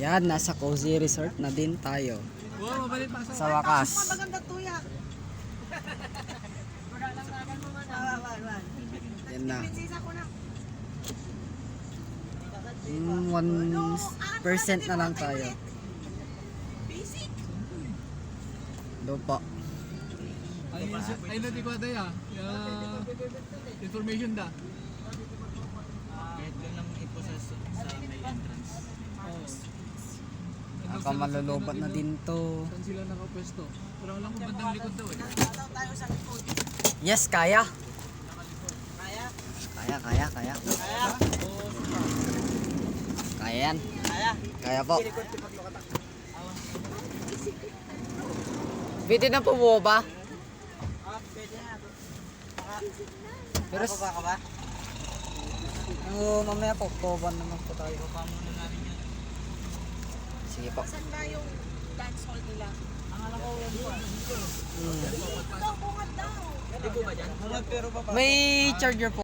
Yan, nasa Cozy Resort na din tayo. Wow, mabalik pa Sa wakas. Maganda tuya. Yan na. Prinsesa ko na. 1% na lang tayo. Basic. Doon po. Ay na di ko tayo ah. Information da. Kahit doon lang i-process sa may entrance. Nakamalulubat na din to. Saan sila nakapwesto? Pero alam ko bandang likod daw eh. Tataw tayo sa likod. Yes, kaya. Kaya? Kaya. Kaya? Kaya yan. Kaya? Kaya po. Pwede na po mo ba? Pwede na. Pero Baba ka ba? mamaya po, poban naman po tayo. Baba muna namin yan. Sige po. Saan ba yung dance hall nila? Ang alam ko yan po. Dito daw, bungat daw. Hindi po ba dyan? Bungat pero baba. May charger po.